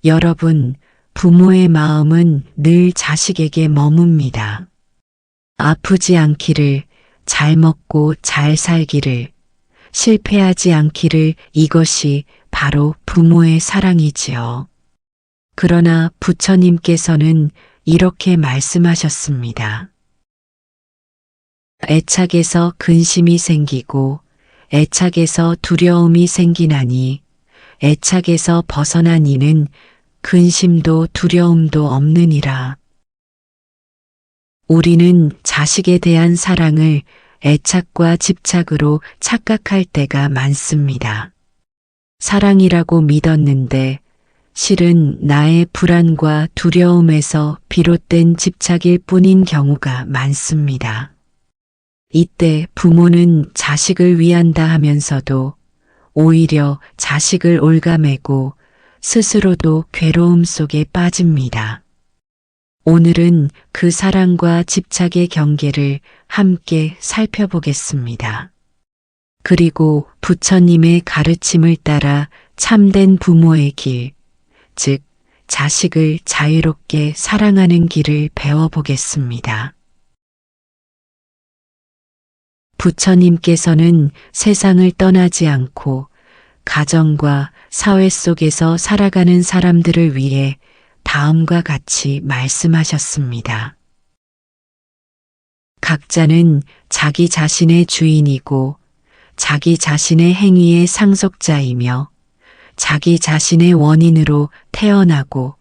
여러분, 부모의 마음은 늘 자식에게 머뭅니다. 아프지 않기를, 잘 먹고 잘 살기를, 실패하지 않기를, 이것이 바로 부모의 사랑이지요. 그러나 부처님께서는 이렇게 말씀하셨습니다. 애착에서 근심이 생기고 애착에서 두려움이 생기나니 애착에서 벗어난 이는 근심도 두려움도 없느니라. 우리는 자식에 대한 사랑을 애착과 집착으로 착각할 때가 많습니다. 사랑이라고 믿었는데 실은 나의 불안과 두려움에서 비롯된 집착일 뿐인 경우가 많습니다. 이때 부모는 자식을 위한다 하면서도 오히려 자식을 옭아매고 스스로도 괴로움 속에 빠집니다. 오늘은 그 사랑과 집착의 경계를 함께 살펴보겠습니다. 그리고 부처님의 가르침을 따라 참된 부모의 길, 즉 자식을 자유롭게 사랑하는 길을 배워보겠습니다. 부처님께서는 세상을 떠나지 않고 가정과 사회 속에서 살아가는 사람들을 위해 다음과 같이 말씀하셨습니다. 각자는 자기 자신의 주인이고 자기 자신의 행위의 상속자이며 자기 자신의 원인으로 태어나고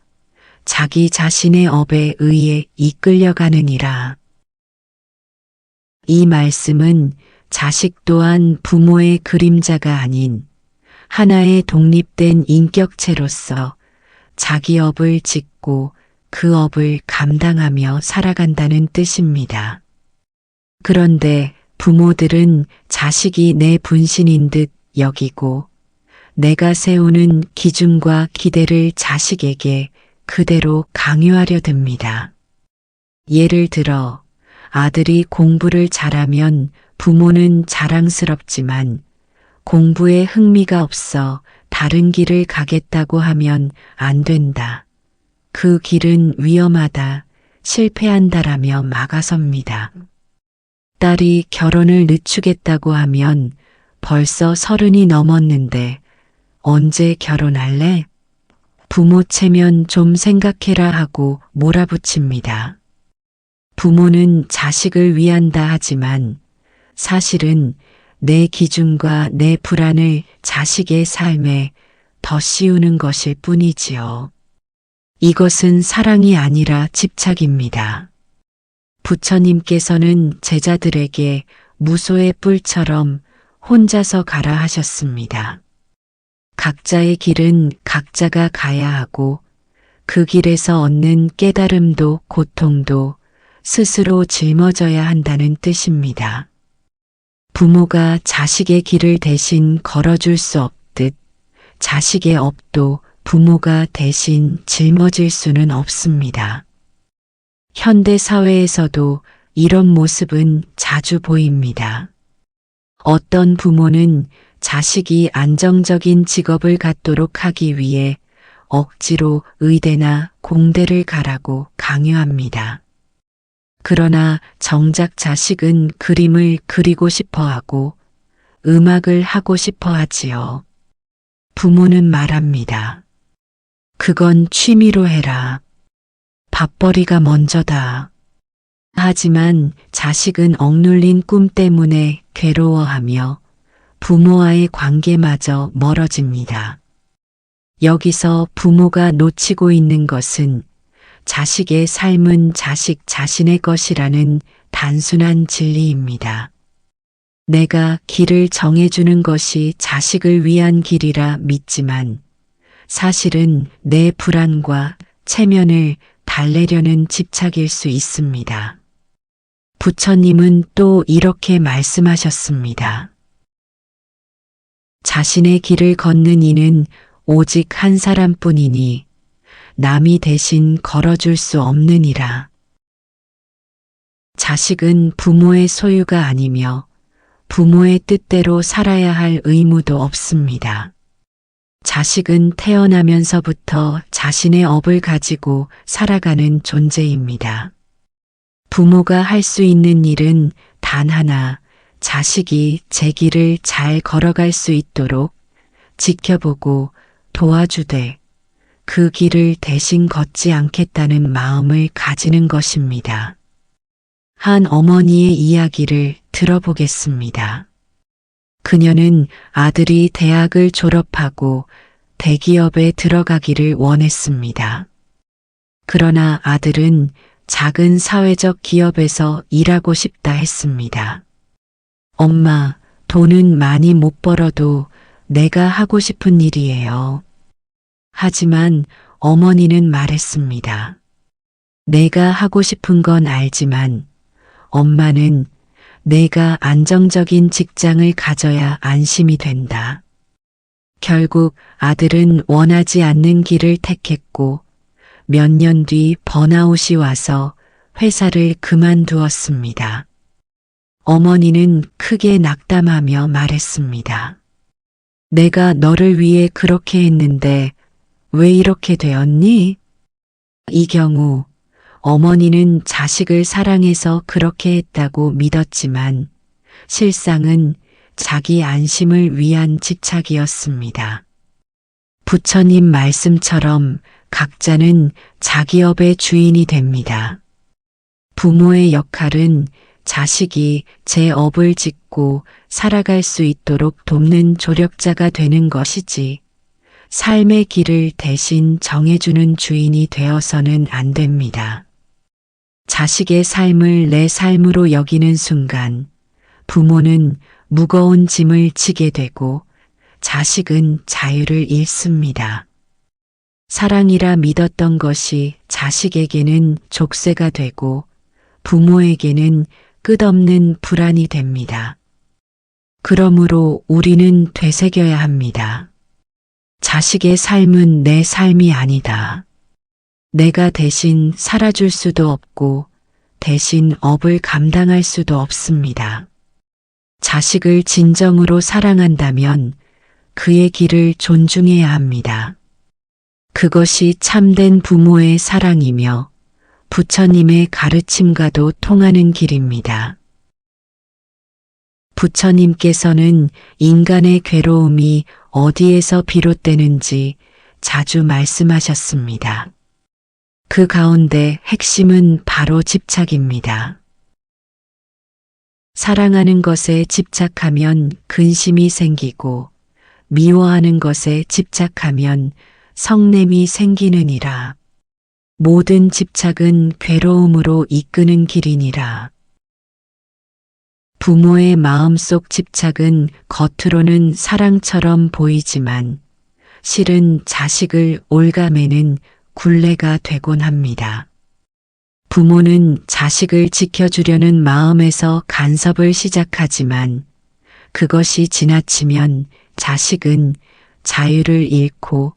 자기 자신의 업에 의해 이끌려가느니라. 이 말씀은 자식 또한 부모의 그림자가 아닌 하나의 독립된 인격체로서 자기 업을 짓고 그 업을 감당하며 살아간다는 뜻입니다. 그런데 부모들은 자식이 내 분신인 듯 여기고 내가 세우는 기준과 기대를 자식에게 그대로 강요하려 듭니다. 예를 들어 아들이 공부를 잘하면 부모는 자랑스럽지만 공부에 흥미가 없어 다른 길을 가겠다고 하면 안 된다. 그 길은 위험하다. 실패한다라며 막아섭니다. 딸이 결혼을 늦추겠다고 하면 벌써 30이 넘었는데 언제 결혼할래? 부모 체면 좀 생각해라 하고 몰아붙입니다. 부모는 자식을 위한다 하지만 사실은 내 기준과 내 불안을 자식의 삶에 더 씌우는 것일 뿐이지요. 이것은 사랑이 아니라 집착입니다. 부처님께서는 제자들에게 무소의 뿔처럼 혼자서 가라 하셨습니다. 각자의 길은 각자가 가야 하고 그 길에서 얻는 깨달음도 고통도 스스로 짊어져야 한다는 뜻입니다. 부모가 자식의 길을 대신 걸어줄 수 없듯 자식의 업도 부모가 대신 짊어질 수는 없습니다. 현대 사회에서도 이런 모습은 자주 보입니다. 어떤 부모는 자식이 안정적인 직업을 갖도록 하기 위해 억지로 의대나 공대를 가라고 강요합니다. 그러나 정작 자식은 그림을 그리고 싶어 하고 음악을 하고 싶어 하지요. 부모는 말합니다. 그건 취미로 해라. 밥벌이가 먼저다. 하지만 자식은 억눌린 꿈 때문에 괴로워하며 부모와의 관계마저 멀어집니다. 여기서 부모가 놓치고 있는 것은 자식의 삶은 자식 자신의 것이라는 단순한 진리입니다. 내가 길을 정해주는 것이 자식을 위한 길이라 믿지만 사실은 내 불안과 체면을 달래려는 집착일 수 있습니다. 부처님은 또 이렇게 말씀하셨습니다. 자신의 길을 걷는 이는 오직 한 사람뿐이니 남이 대신 걸어줄 수 없느니라. 자식은 부모의 소유가 아니며 부모의 뜻대로 살아야 할 의무도 없습니다. 자식은 태어나면서부터 자신의 업을 가지고 살아가는 존재입니다. 부모가 할 수 있는 일은 단 하나, 자식이 제 길을 잘 걸어갈 수 있도록 지켜보고 도와주되 그 길을 대신 걷지 않겠다는 마음을 가지는 것입니다. 한 어머니의 이야기를 들어보겠습니다. 그녀는 아들이 대학을 졸업하고 대기업에 들어가기를 원했습니다. 그러나 아들은 작은 사회적 기업에서 일하고 싶다 했습니다. 엄마, 돈은 많이 못 벌어도 내가 하고 싶은 일이에요. 하지만 어머니는 말했습니다. 내가 하고 싶은 건 알지만 엄마는 내가 안정적인 직장을 가져야 안심이 된다. 결국 아들은 원하지 않는 길을 택했고 몇 년 뒤 번아웃이 와서 회사를 그만두었습니다. 어머니는 크게 낙담하며 말했습니다. 내가 너를 위해 그렇게 했는데 왜 이렇게 되었니? 이 경우 어머니는 자식을 사랑해서 그렇게 했다고 믿었지만 실상은 자기 안심을 위한 집착이었습니다. 부처님 말씀처럼 각자는 자기 업의 주인이 됩니다. 부모의 역할은 자식이 제 업을 짓고 살아갈 수 있도록 돕는 조력자가 되는 것이지 삶의 길을 대신 정해주는 주인이 되어서는 안 됩니다. 자식의 삶을 내 삶으로 여기는 순간 부모는 무거운 짐을 지게 되고 자식은 자유를 잃습니다. 사랑이라 믿었던 것이 자식에게는 족쇄가 되고 부모에게는 끝없는 불안이 됩니다. 그러므로 우리는 되새겨야 합니다. 자식의 삶은 내 삶이 아니다. 내가 대신 살아줄 수도 없고 대신 업을 감당할 수도 없습니다. 자식을 진정으로 사랑한다면 그의 길을 존중해야 합니다. 그것이 참된 부모의 사랑이며 부처님의 가르침과도 통하는 길입니다. 부처님께서는 인간의 괴로움이 어디에서 비롯되는지 자주 말씀하셨습니다. 그 가운데 핵심은 바로 집착입니다. 사랑하는 것에 집착하면 근심이 생기고 미워하는 것에 집착하면 성냄이 생기느니라. 모든 집착은 괴로움으로 이끄는 길이니라. 부모의 마음속 집착은 겉으로는 사랑처럼 보이지만 실은 자식을 올가매는 굴레가 되곤 합니다. 부모는 자식을 지켜주려는 마음에서 간섭을 시작하지만 그것이 지나치면 자식은 자유를 잃고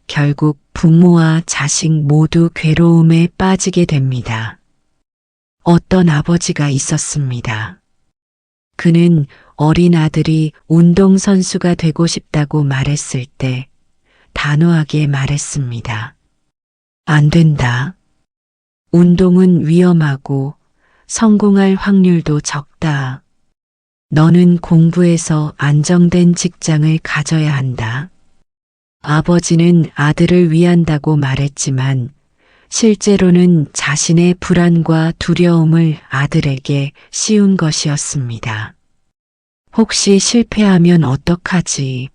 결국 부모와 자식 모두 괴로움에 빠지게 됩니다. 어떤 아버지가 있었습니다. 그는 어린 아들이 운동선수가 되고 싶다고 말했을 때 단호하게 말했습니다. 안 된다. 운동은 위험하고 성공할 확률도 적다. 너는 공부해서 안정된 직장을 가져야 한다. 아버지는 아들을 위한다고 말했지만 실제로는 자신의 불안과 두려움을 아들에게 씌운 것이었습니다. 혹시 실패하면 어떡하지?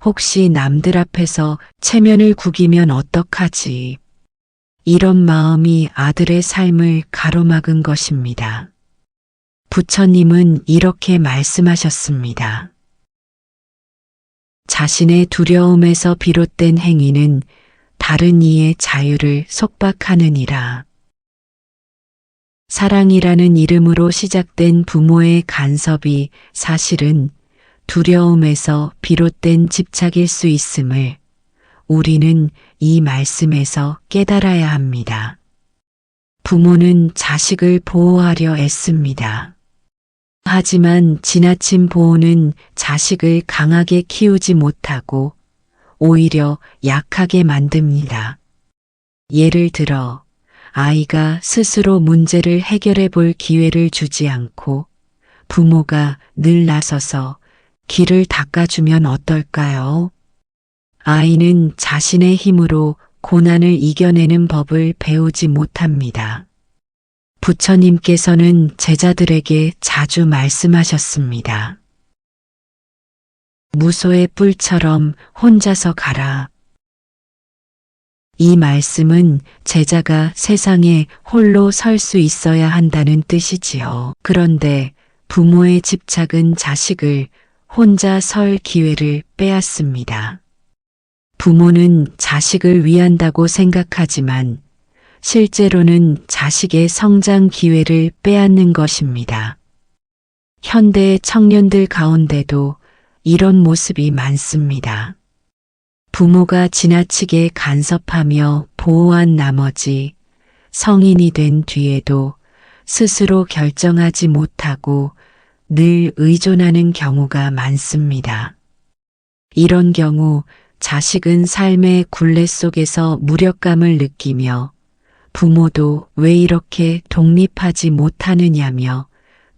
혹시 남들 앞에서 체면을 구기면 어떡하지? 이런 마음이 아들의 삶을 가로막은 것입니다. 부처님은 이렇게 말씀하셨습니다. 자신의 두려움에서 비롯된 행위는 다른 이의 자유를 속박하느니라. 사랑이라는 이름으로 시작된 부모의 간섭이 사실은 두려움에서 비롯된 집착일 수 있음을 우리는 이 말씀에서 깨달아야 합니다. 부모는 자식을 보호하려 애씁니다. 하지만 지나친 보호는 자식을 강하게 키우지 못하고 오히려 약하게 만듭니다. 예를 들어 아이가 스스로 문제를 해결해 볼 기회를 주지 않고 부모가 늘 나서서 길을 닦아주면 어떨까요? 아이는 자신의 힘으로 고난을 이겨내는 법을 배우지 못합니다. 부처님께서는 제자들에게 자주 말씀하셨습니다. 무소의 뿔처럼 혼자서 가라. 이 말씀은 제자가 세상에 홀로 설 수 있어야 한다는 뜻이지요. 그런데 부모의 집착은 자식을 혼자 설 기회를 빼앗습니다. 부모는 자식을 위한다고 생각하지만 실제로는 자식의 성장 기회를 빼앗는 것입니다. 현대 청년들 가운데도 이런 모습이 많습니다. 부모가 지나치게 간섭하며 보호한 나머지 성인이 된 뒤에도 스스로 결정하지 못하고 늘 의존하는 경우가 많습니다. 이런 경우 자식은 삶의 굴레 속에서 무력감을 느끼며 부모도 왜 이렇게 독립하지 못하느냐며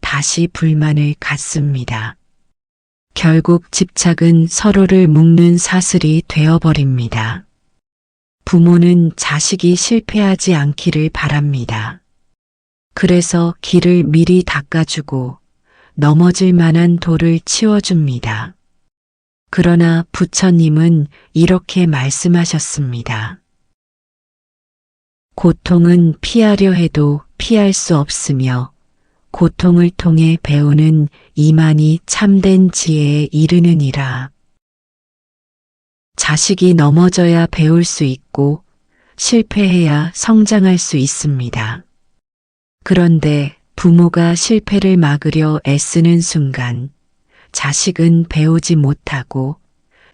다시 불만을 갖습니다. 결국 집착은 서로를 묶는 사슬이 되어버립니다. 부모는 자식이 실패하지 않기를 바랍니다. 그래서 길을 미리 닦아주고 넘어질 만한 돌을 치워줍니다. 그러나 부처님은 이렇게 말씀하셨습니다. 고통은 피하려 해도 피할 수 없으며 고통을 통해 배우는 이만이 참된 지혜에 이르느니라. 자식이 넘어져야 배울 수 있고 실패해야 성장할 수 있습니다. 그런데 부모가 실패를 막으려 애쓰는 순간 자식은 배우지 못하고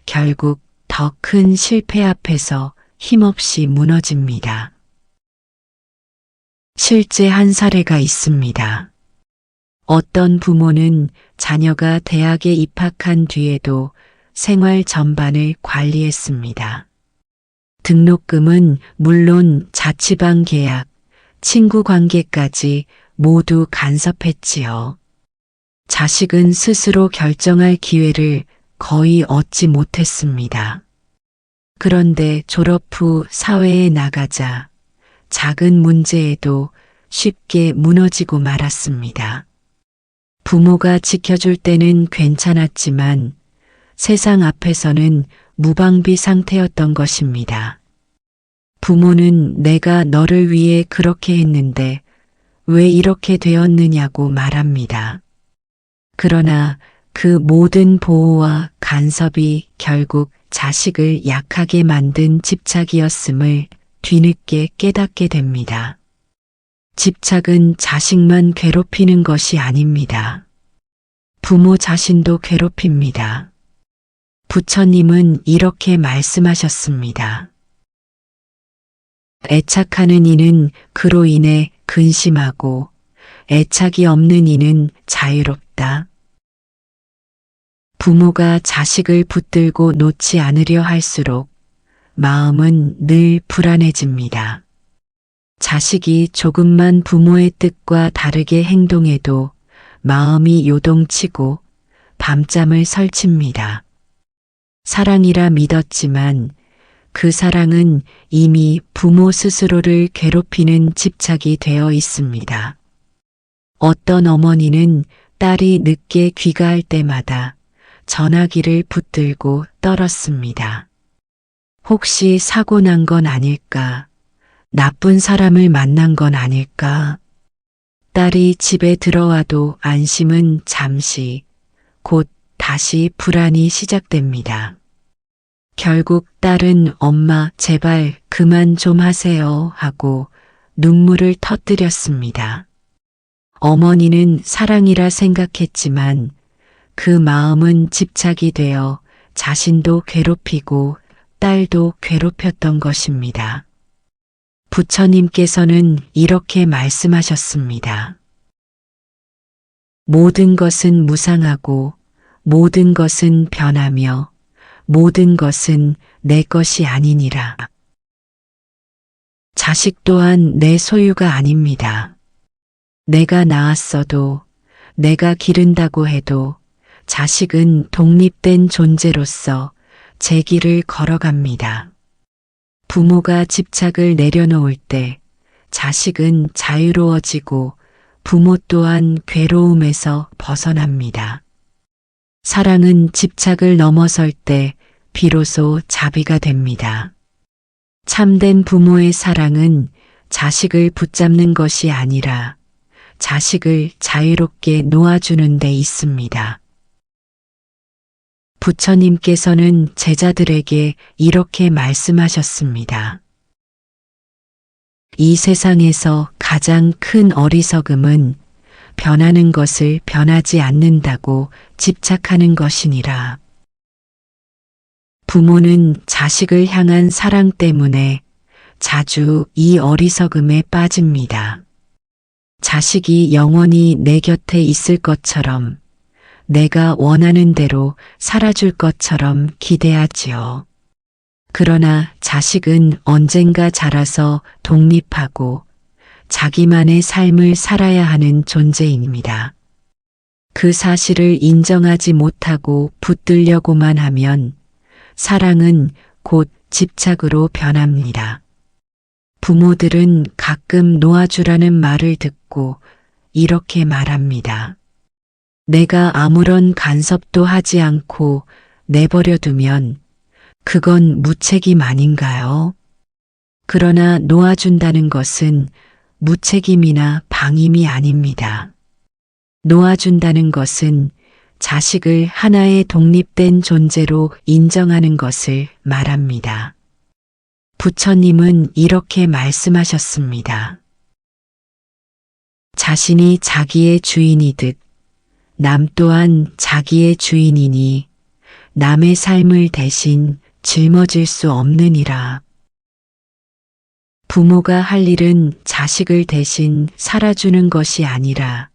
결국 더 큰 실패 앞에서 힘없이 무너집니다. 실제 한 사례가 있습니다. 어떤 부모는 자녀가 대학에 입학한 뒤에도 생활 전반을 관리했습니다. 등록금은 물론 자취방 계약, 친구 관계까지 모두 간섭했지요. 자식은 스스로 결정할 기회를 거의 얻지 못했습니다. 그런데 졸업 후 사회에 나가자 작은 문제에도 쉽게 무너지고 말았습니다. 부모가 지켜줄 때는 괜찮았지만 세상 앞에서는 무방비 상태였던 것입니다. 부모는 내가 너를 위해 그렇게 했는데 왜 이렇게 되었느냐고 말합니다. 그러나 그 모든 보호와 간섭이 결국 자식을 약하게 만든 집착이었음을 뒤늦게 깨닫게 됩니다. 집착은 자식만 괴롭히는 것이 아닙니다. 부모 자신도 괴롭힙니다. 부처님은 이렇게 말씀하셨습니다. 애착하는 이는 그로 인해 근심하고 애착이 없는 이는 자유롭다. 부모가 자식을 붙들고 놓지 않으려 할수록 마음은 늘 불안해집니다. 자식이 조금만 부모의 뜻과 다르게 행동해도 마음이 요동치고 밤잠을 설칩니다. 사랑이라 믿었지만 그 사랑은 이미 부모 스스로를 괴롭히는 집착이 되어 있습니다. 어떤 어머니는 딸이 늦게 귀가할 때마다 전화기를 붙들고 떨었습니다. 혹시 사고 난 건 아닐까? 나쁜 사람을 만난 건 아닐까? 딸이 집에 들어와도 안심은 잠시, 곧 다시 불안이 시작됩니다. 결국 딸은 엄마 제발 그만 좀 하세요 하고 눈물을 터뜨렸습니다. 어머니는 사랑이라 생각했지만 그 마음은 집착이 되어 자신도 괴롭히고 딸도 괴롭혔던 것입니다. 부처님께서는 이렇게 말씀하셨습니다. 모든 것은 무상하고 모든 것은 변하며 모든 것은 내 것이 아니니라. 자식 또한 내 소유가 아닙니다. 내가 낳았어도 내가 기른다고 해도 자식은 독립된 존재로서 제 길을 걸어갑니다. 부모가 집착을 내려놓을 때 자식은 자유로워지고 부모 또한 괴로움에서 벗어납니다. 사랑은 집착을 넘어설 때 비로소 자비가 됩니다. 참된 부모의 사랑은 자식을 붙잡는 것이 아니라 자식을 자유롭게 놓아주는 데 있습니다. 부처님께서는 제자들에게 이렇게 말씀하셨습니다. 이 세상에서 가장 큰 어리석음은 변하는 것을 변하지 않는다고 집착하는 것이니라. 부모는 자식을 향한 사랑 때문에 자주 이 어리석음에 빠집니다. 자식이 영원히 내 곁에 있을 것처럼 내가 원하는 대로 살아줄 것처럼 기대하지요. 그러나 자식은 언젠가 자라서 독립하고 자기만의 삶을 살아야 하는 존재입니다. 그 사실을 인정하지 못하고 붙들려고만 하면 사랑은 곧 집착으로 변합니다. 부모들은 가끔 놓아주라는 말을 듣고 이렇게 말합니다. 내가 아무런 간섭도 하지 않고 내버려 두면 그건 무책임 아닌가요? 그러나 놓아준다는 것은 무책임이나 방임이 아닙니다. 놓아준다는 것은 자식을 하나의 독립된 존재로 인정하는 것을 말합니다. 부처님은 이렇게 말씀하셨습니다. 자신이 자기의 주인이듯 남 또한 자기의 주인이니 남의 삶을 대신 짊어질 수 없느니라. 부모가 할 일은 자식을 대신 살아주는 것이 아니라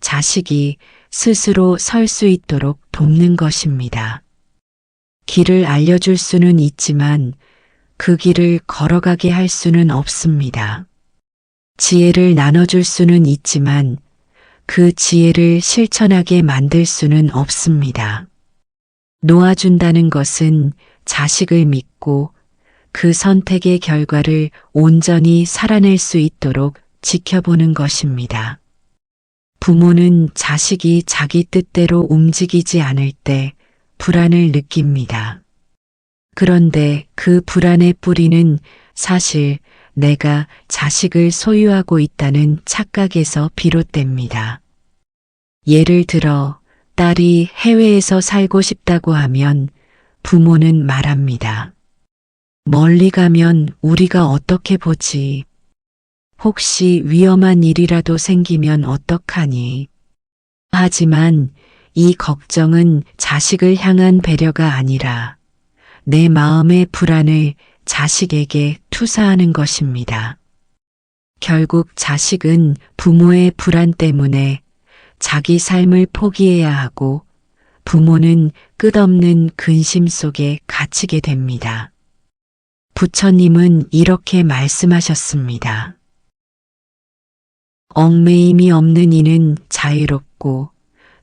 자식이 스스로 설 수 있도록 돕는 것입니다. 길을 알려줄 수는 있지만 그 길을 걸어가게 할 수는 없습니다. 지혜를 나눠줄 수는 있지만 그 지혜를 실천하게 만들 수는 없습니다. 놓아준다는 것은 자식을 믿고 그 선택의 결과를 온전히 살아낼 수 있도록 지켜보는 것입니다. 부모는 자식이 자기 뜻대로 움직이지 않을 때 불안을 느낍니다. 그런데 그 불안의 뿌리는 사실 내가 자식을 소유하고 있다는 착각에서 비롯됩니다. 예를 들어 딸이 해외에서 살고 싶다고 하면 부모는 말합니다. 멀리 가면 우리가 어떻게 보지? 혹시 위험한 일이라도 생기면 어떡하니? 하지만 이 걱정은 자식을 향한 배려가 아니라 내 마음의 불안을 자식에게 투사하는 것입니다. 결국 자식은 부모의 불안 때문에 자기 삶을 포기해야 하고 부모는 끝없는 근심 속에 갇히게 됩니다. 부처님은 이렇게 말씀하셨습니다. 얽매임이 없는 이는 자유롭고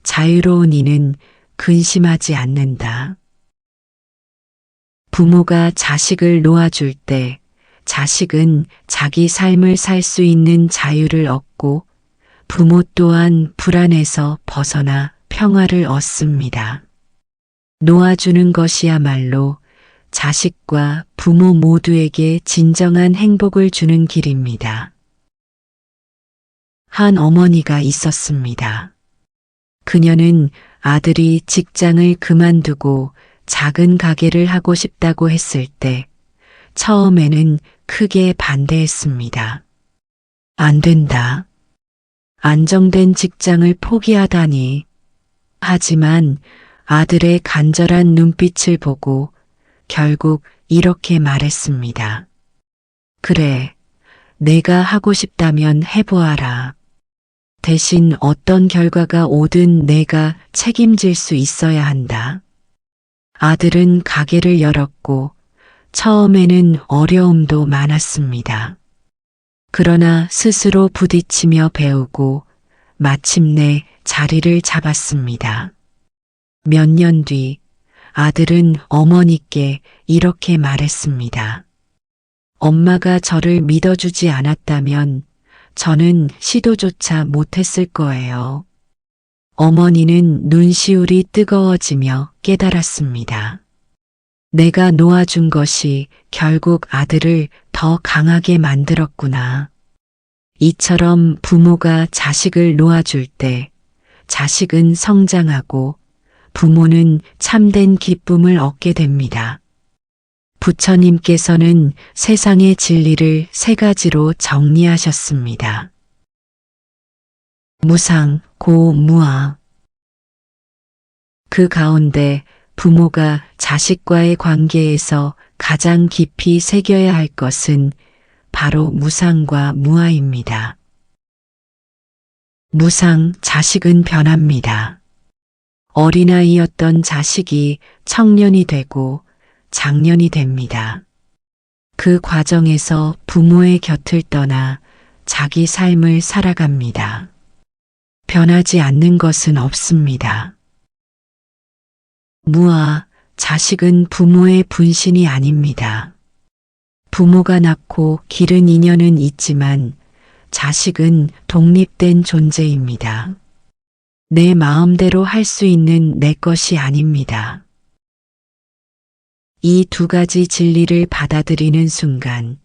자유로운 이는 근심하지 않는다. 부모가 자식을 놓아줄 때 자식은 자기 삶을 살 수 있는 자유를 얻고 부모 또한 불안에서 벗어나 평화를 얻습니다. 놓아주는 것이야말로 자식과 부모 모두에게 진정한 행복을 주는 길입니다. 한 어머니가 있었습니다. 그녀는 아들이 직장을 그만두고 작은 가게를 하고 싶다고 했을 때 처음에는 크게 반대했습니다. 안 된다. 안정된 직장을 포기하다니. 하지만 아들의 간절한 눈빛을 보고 결국 이렇게 말했습니다. 그래, 내가 하고 싶다면 해보아라. 대신 어떤 결과가 오든 내가 책임질 수 있어야 한다. 아들은 가게를 열었고 처음에는 어려움도 많았습니다. 그러나 스스로 부딪히며 배우고 마침내 자리를 잡았습니다. 몇 년 뒤 아들은 어머니께 이렇게 말했습니다. 엄마가 저를 믿어주지 않았다면 저는 시도조차 못했을 거예요. 어머니는 눈시울이 뜨거워지며 깨달았습니다. 내가 놓아준 것이 결국 아들을 더 강하게 만들었구나. 이처럼 부모가 자식을 놓아줄 때 자식은 성장하고 부모는 참된 기쁨을 얻게 됩니다. 부처님께서는 세상의 진리를 세 가지로 정리하셨습니다. 무상, 고, 무아. 그 가운데 부모가 자식과의 관계에서 가장 깊이 새겨야 할 것은 바로 무상과 무아입니다. 무상, 자식은 변합니다. 어린아이였던 자식이 청년이 되고 장년이 됩니다. 그 과정에서 부모의 곁을 떠나 자기 삶을 살아갑니다. 변하지 않는 것은 없습니다. 무아, 자식은 부모의 분신이 아닙니다. 부모가 낳고 기른 인연은 있지만 자식은 독립된 존재입니다. 내 마음대로 할 수 있는 내 것이 아닙니다. 이 두 가지 진리를 받아들이는 순간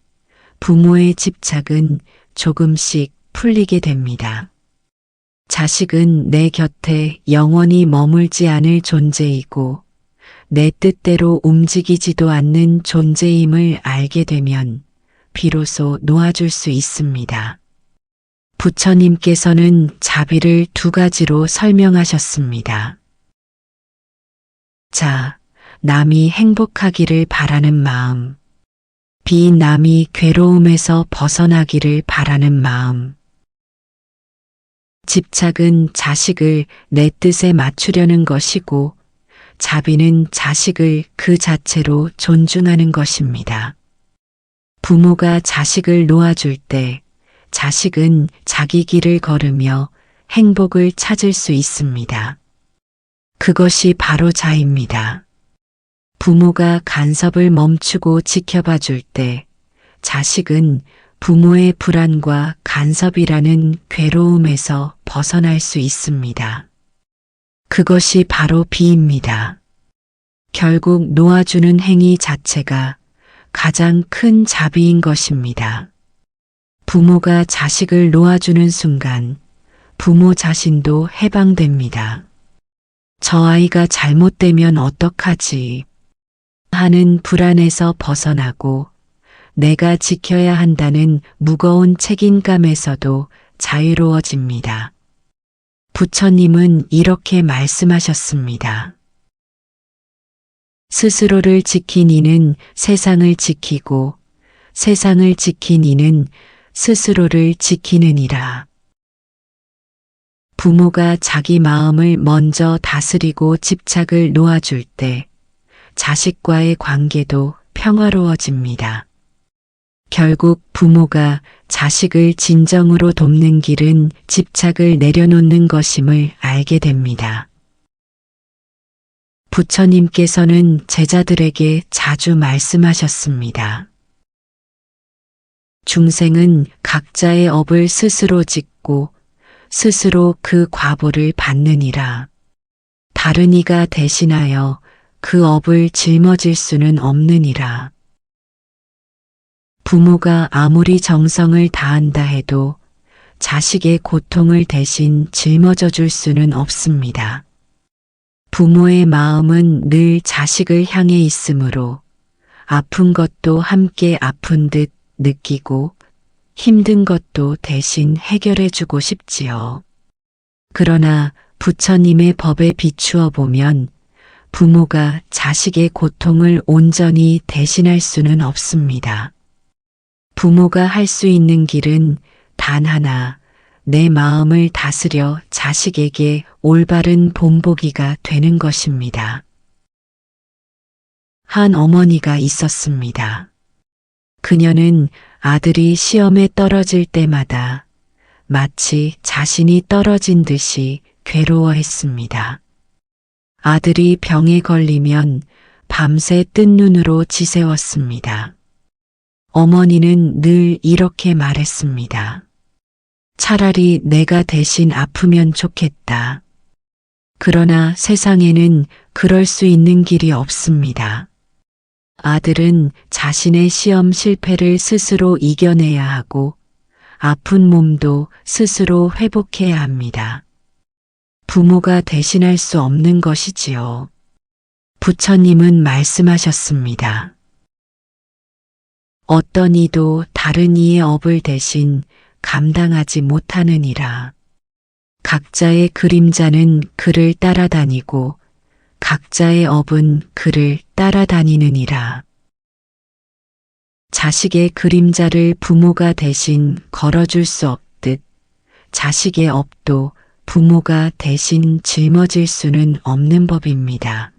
부모의 집착은 조금씩 풀리게 됩니다. 자식은 내 곁에 영원히 머물지 않을 존재이고 내 뜻대로 움직이지도 않는 존재임을 알게 되면 비로소 놓아줄 수 있습니다. 부처님께서는 자비를 두 가지로 설명하셨습니다. 자, 남이 행복하기를 바라는 마음, 비 남이 괴로움에서 벗어나기를 바라는 마음. 집착은 자식을 내 뜻에 맞추려는 것이고 자비는 자식을 그 자체로 존중하는 것입니다. 부모가 자식을 놓아줄 때 자식은 자기 길을 걸으며 행복을 찾을 수 있습니다. 그것이 바로 자입니다. 부모가 간섭을 멈추고 지켜봐 줄 때 자식은 부모의 불안과 간섭이라는 괴로움에서 벗어날 수 있습니다. 그것이 바로 비입니다. 결국 놓아주는 행위 자체가 가장 큰 자비인 것입니다. 부모가 자식을 놓아주는 순간 부모 자신도 해방됩니다. 저 아이가 잘못되면 어떡하지? 하는 불안에서 벗어나고 내가 지켜야 한다는 무거운 책임감에서도 자유로워집니다. 부처님은 이렇게 말씀하셨습니다. 스스로를 지킨 이는 세상을 지키고 세상을 지킨 이는 스스로를 지키느니라. 부모가 자기 마음을 먼저 다스리고 집착을 놓아줄 때 자식과의 관계도 평화로워집니다. 결국 부모가 자식을 진정으로 돕는 길은 집착을 내려놓는 것임을 알게 됩니다. 부처님께서는 제자들에게 자주 말씀하셨습니다. 중생은 각자의 업을 스스로 짓고 스스로 그 과보를 받느니라. 다른 이가 대신하여 그 업을 짊어질 수는 없느니라. 부모가 아무리 정성을 다한다 해도 자식의 고통을 대신 짊어져 줄 수는 없습니다. 부모의 마음은 늘 자식을 향해 있으므로 아픈 것도 함께 아픈 듯 느끼고 힘든 것도 대신 해결해 주고 싶지요. 그러나 부처님의 법에 비추어 보면 부모가 자식의 고통을 온전히 대신할 수는 없습니다. 부모가 할 수 있는 길은 단 하나, 내 마음을 다스려 자식에게 올바른 본보기가 되는 것입니다. 한 어머니가 있었습니다. 그녀는 아들이 시험에 떨어질 때마다 마치 자신이 떨어진 듯이 괴로워했습니다. 아들이 병에 걸리면 밤새 뜬 눈으로 지새웠습니다. 어머니는 늘 이렇게 말했습니다. 차라리 내가 대신 아프면 좋겠다. 그러나 세상에는 그럴 수 있는 길이 없습니다. 아들은 자신의 시험 실패를 스스로 이겨내야 하고 아픈 몸도 스스로 회복해야 합니다. 부모가 대신할 수 없는 것이지요. 부처님은 말씀하셨습니다. 어떤 이도 다른 이의 업을 대신 감당하지 못하느니라. 각자의 그림자는 그를 따라다니고 각자의 업은 그를 따라다니느니라. 자식의 그림자를 부모가 대신 걸어줄 수 없듯 자식의 업도 부모가 대신 짊어질 수는 없는 법입니다.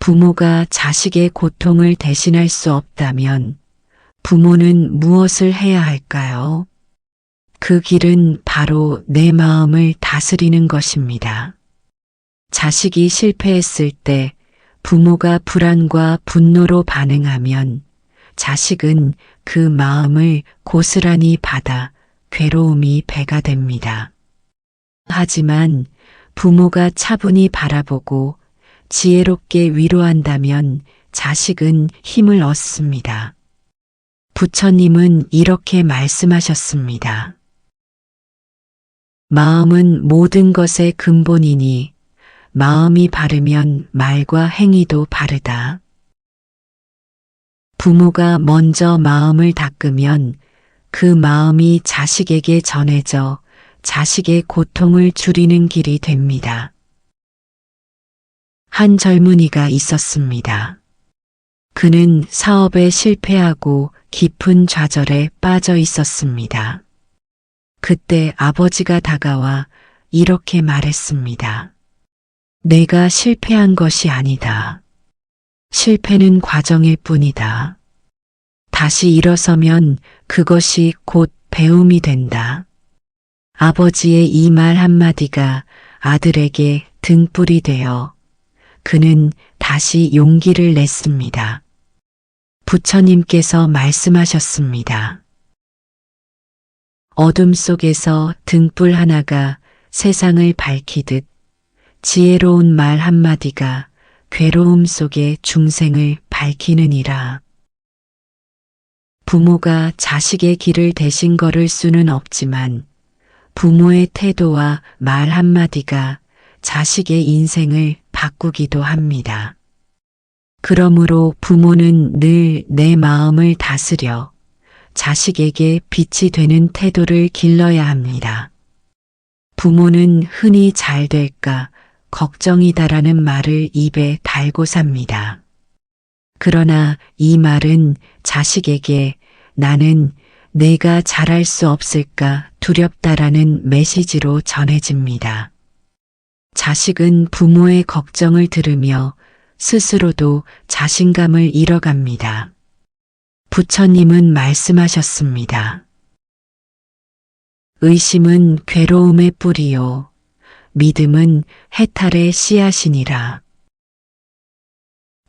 부모가 자식의 고통을 대신할 수 없다면 부모는 무엇을 해야 할까요? 그 길은 바로 내 마음을 다스리는 것입니다. 자식이 실패했을 때 부모가 불안과 분노로 반응하면 자식은 그 마음을 고스란히 받아 괴로움이 배가 됩니다. 하지만 부모가 차분히 바라보고 지혜롭게 위로한다면 자식은 힘을 얻습니다. 부처님은 이렇게 말씀하셨습니다. 마음은 모든 것의 근본이니 마음이 바르면 말과 행위도 바르다. 부모가 먼저 마음을 닦으면 그 마음이 자식에게 전해져 자식의 고통을 줄이는 길이 됩니다. 한 젊은이가 있었습니다. 그는 사업에 실패하고 깊은 좌절에 빠져 있었습니다. 그때 아버지가 다가와 이렇게 말했습니다. 내가 실패한 것이 아니다. 실패는 과정일 뿐이다. 다시 일어서면 그것이 곧 배움이 된다. 아버지의 이 말 한마디가 아들에게 등불이 되어 그는 다시 용기를 냈습니다. 부처님께서 말씀하셨습니다. 어둠 속에서 등불 하나가 세상을 밝히듯 지혜로운 말 한마디가 괴로움 속의 중생을 밝히느니라. 부모가 자식의 길을 대신 걸을 수는 없지만 부모의 태도와 말 한마디가 자식의 인생을 바꾸기도 합니다. 그러므로 부모는 늘 내 마음을 다스려 자식에게 빛이 되는 태도를 길러야 합니다. 부모는 흔히 잘 될까 걱정이다라는 말을 입에 달고 삽니다. 그러나 이 말은 자식에게 나는 내가 잘할 수 없을까 두렵다라는 메시지로 전해집니다. 자식은 부모의 걱정을 들으며 스스로도 자신감을 잃어갑니다. 부처님은 말씀하셨습니다. 의심은 괴로움의 뿌리요. 믿음은 해탈의 씨앗이니라.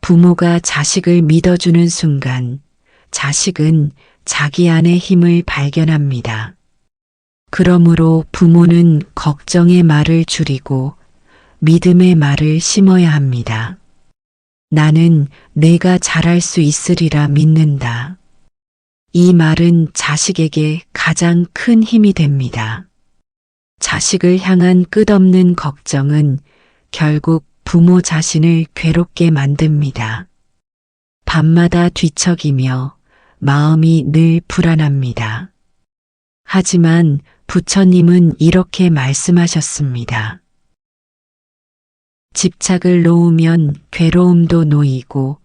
부모가 자식을 믿어주는 순간 자식은 자기 안의 힘을 발견합니다. 그러므로 부모는 걱정의 말을 줄이고 믿음의 말을 심어야 합니다. 나는 내가 잘할 수 있으리라 믿는다. 이 말은 자식에게 가장 큰 힘이 됩니다. 자식을 향한 끝없는 걱정은 결국 부모 자신을 괴롭게 만듭니다. 밤마다 뒤척이며 마음이 늘 불안합니다. 하지만 부처님은 이렇게 말씀하셨습니다. 집착을 놓으면 괴로움도 놓이고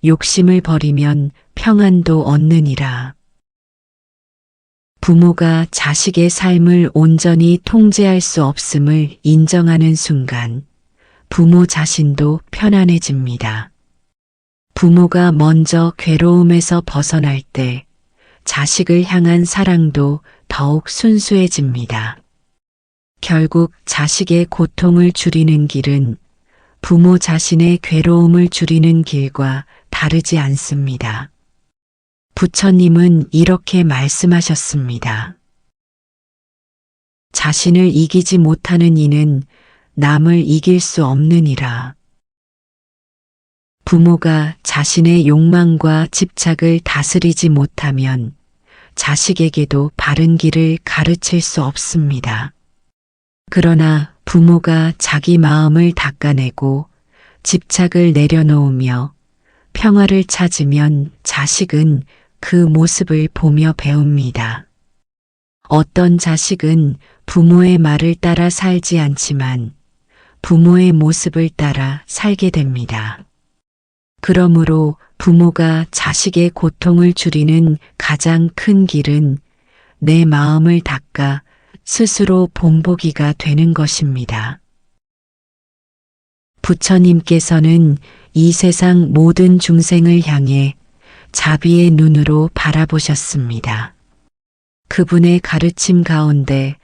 욕심을 버리면 평안도 얻느니라. 부모가 자식의 삶을 온전히 통제할 수 없음을 인정하는 순간 부모 자신도 편안해집니다. 부모가 먼저 괴로움에서 벗어날 때 자식을 향한 사랑도 더욱 순수해집니다. 결국 자식의 고통을 줄이는 길은 부모 자신의 괴로움을 줄이는 길과 다르지 않습니다. 부처님은 이렇게 말씀하셨습니다. 자신을 이기지 못하는 이는 남을 이길 수 없느니라. 부모가 자신의 욕망과 집착을 다스리지 못하면 자식에게도 바른 길을 가르칠 수 없습니다. 그러나 부모가 자기 마음을 닦아내고 집착을 내려놓으며 평화를 찾으면 자식은 그 모습을 보며 배웁니다. 어떤 자식은 부모의 말을 따라 살지 않지만 부모의 모습을 따라 살게 됩니다. 그러므로 부모가 자식의 고통을 줄이는 가장 큰 길은 내 마음을 닦아 스스로 본보기가 되는 것입니다. 부처님께서는 이 세상 모든 중생을 향해 자비의 눈으로 바라보셨습니다. 그분의 가르침 가운데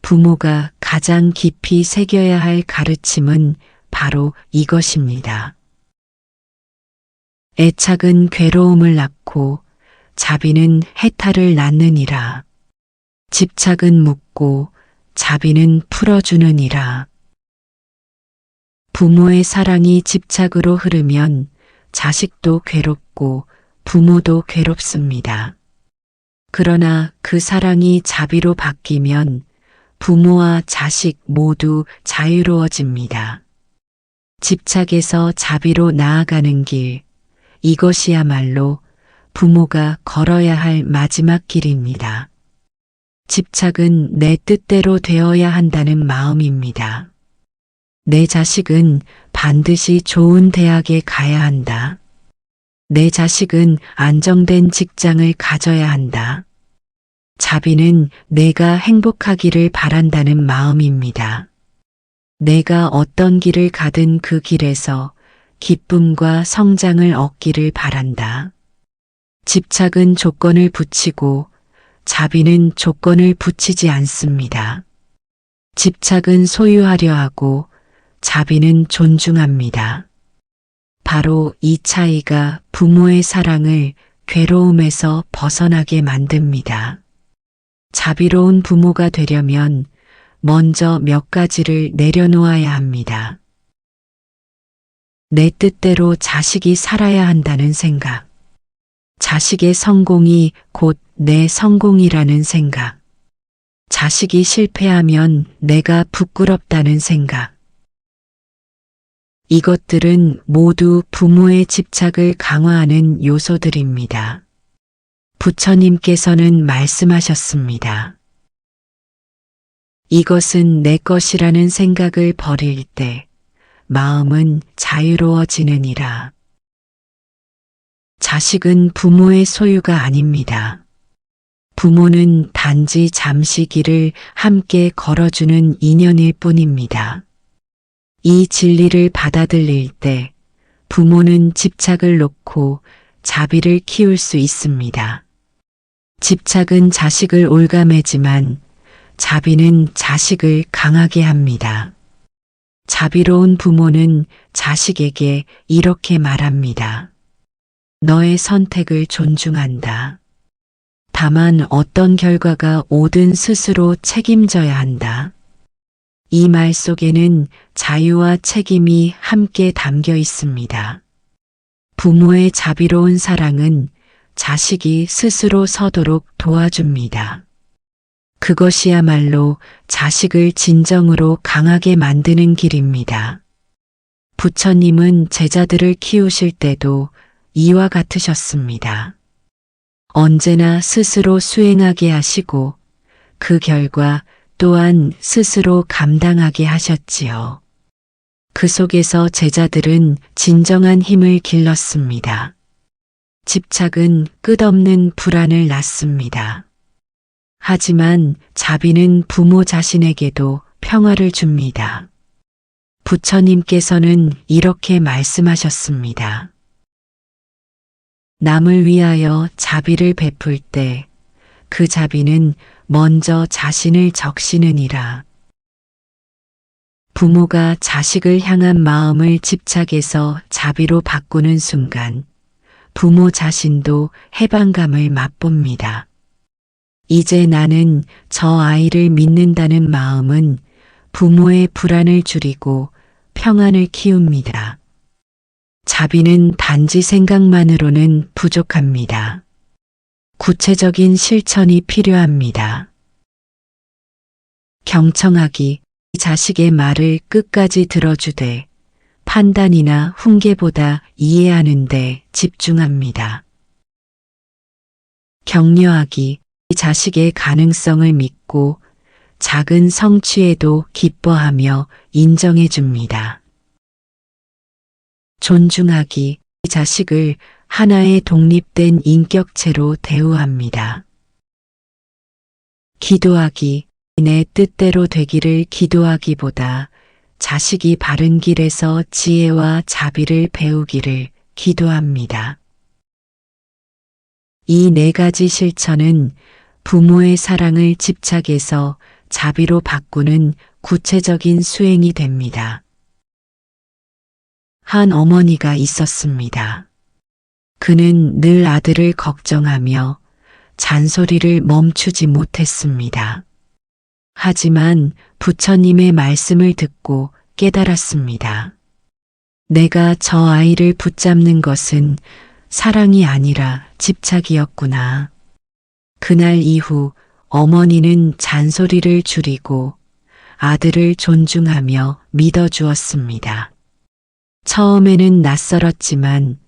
부모가 가장 깊이 새겨야 할 가르침은 바로 이것입니다. 애착은 괴로움을 낳고 자비는 해탈을 낳느니라. 집착은 묶고 자비는 풀어주느니라. 부모의 사랑이 집착으로 흐르면 자식도 괴롭고 부모도 괴롭습니다. 그러나 그 사랑이 자비로 바뀌면 부모와 자식 모두 자유로워집니다. 집착에서 자비로 나아가는 길, 이것이야말로 부모가 걸어야 할 마지막 길입니다. 집착은 내 뜻대로 되어야 한다는 마음입니다. 내 자식은 반드시 좋은 대학에 가야 한다. 내 자식은 안정된 직장을 가져야 한다. 자비는 내가 행복하기를 바란다는 마음입니다. 내가 어떤 길을 가든 그 길에서 기쁨과 성장을 얻기를 바란다. 집착은 조건을 붙이고 자비는 조건을 붙이지 않습니다. 집착은 소유하려 하고 자비는 존중합니다. 바로 이 차이가 부모의 사랑을 괴로움에서 벗어나게 만듭니다. 자비로운 부모가 되려면 먼저 몇 가지를 내려놓아야 합니다. 내 뜻대로 자식이 살아야 한다는 생각. 자식의 성공이 곧 내 성공이라는 생각. 자식이 실패하면 내가 부끄럽다는 생각. 이것들은 모두 부모의 집착을 강화하는 요소들입니다. 부처님께서는 말씀하셨습니다. 이것은 내 것이라는 생각을 버릴 때 마음은 자유로워지느니라. 자식은 부모의 소유가 아닙니다. 부모는 단지 잠시 길을 함께 걸어주는 인연일 뿐입니다. 이 진리를 받아들일 때 부모는 집착을 놓고 자비를 키울 수 있습니다. 집착은 자식을 올가매지만 자비는 자식을 강하게 합니다. 자비로운 부모는 자식에게 이렇게 말합니다. 너의 선택을 존중한다. 다만 어떤 결과가 오든 스스로 책임져야 한다. 이 말 속에는 자유와 책임이 함께 담겨 있습니다. 부모의 자비로운 사랑은 자식이 스스로 서도록 도와줍니다. 그것이야말로 자식을 진정으로 강하게 만드는 길입니다. 부처님은 제자들을 키우실 때도 이와 같으셨습니다. 언제나 스스로 수행하게 하시고 그 결과 또한 스스로 감당하게 하셨지요. 그 속에서 제자들은 진정한 힘을 길렀습니다. 집착은 끝없는 불안을 낳습니다. 하지만 자비는 부모 자신에게도 평화를 줍니다. 부처님께서는 이렇게 말씀하셨습니다. 남을 위하여 자비를 베풀 때 그 자비는 먼저 자신을 적시느니라. 부모가 자식을 향한 마음을 집착해서 자비로 바꾸는 순간 부모 자신도 해방감을 맛봅니다. 이제 나는 저 아이를 믿는다는 마음은 부모의 불안을 줄이고 평안을 키웁니다. 자비는 단지 생각만으로는 부족합니다. 구체적인 실천이 필요합니다. 경청하기, 자식의 말을 끝까지 들어주되 판단이나 훈계보다 이해하는 데 집중합니다. 격려하기, 자식의 가능성을 믿고 작은 성취에도 기뻐하며 인정해 줍니다. 존중하기, 자식을 하나의 독립된 인격체로 대우합니다. 기도하기, 내 뜻대로 되기를 기도하기보다 자식이 바른 길에서 지혜와 자비를 배우기를 기도합니다. 이 네 가지 실천은 부모의 사랑을 집착해서 자비로 바꾸는 구체적인 수행이 됩니다. 한 어머니가 있었습니다. 그는 늘 아들을 걱정하며 잔소리를 멈추지 못했습니다. 하지만 부처님의 말씀을 듣고 깨달았습니다. 내가 저 아이를 붙잡는 것은 사랑이 아니라 집착이었구나. 그날 이후 어머니는 잔소리를 줄이고 아들을 존중하며 믿어주었습니다. 처음에는 낯설었지만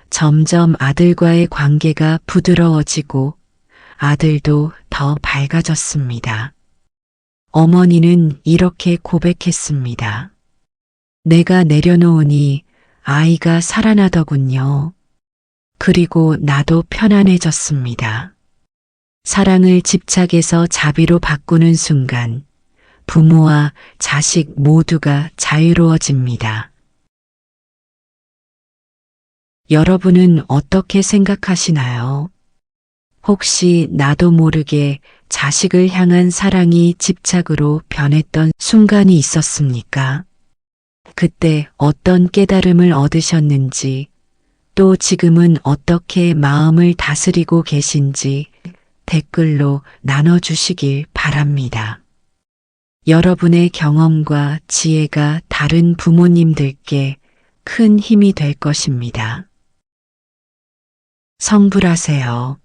점점 아들과의 관계가 부드러워지고 아들도 더 밝아졌습니다. 어머니는 이렇게 고백했습니다. 내가 내려놓으니 아이가 살아나더군요. 그리고 나도 편안해졌습니다. 사랑을 집착해서 자비로 바꾸는 순간 부모와 자식 모두가 자유로워집니다. 여러분은 어떻게 생각하시나요? 혹시 나도 모르게 자식을 향한 사랑이 집착으로 변했던 순간이 있었습니까? 그때 어떤 깨달음을 얻으셨는지, 또 지금은 어떻게 마음을 다스리고 계신지 댓글로 나눠주시길 바랍니다. 여러분의 경험과 지혜가 다른 부모님들께 큰 힘이 될 것입니다. 성불하세요.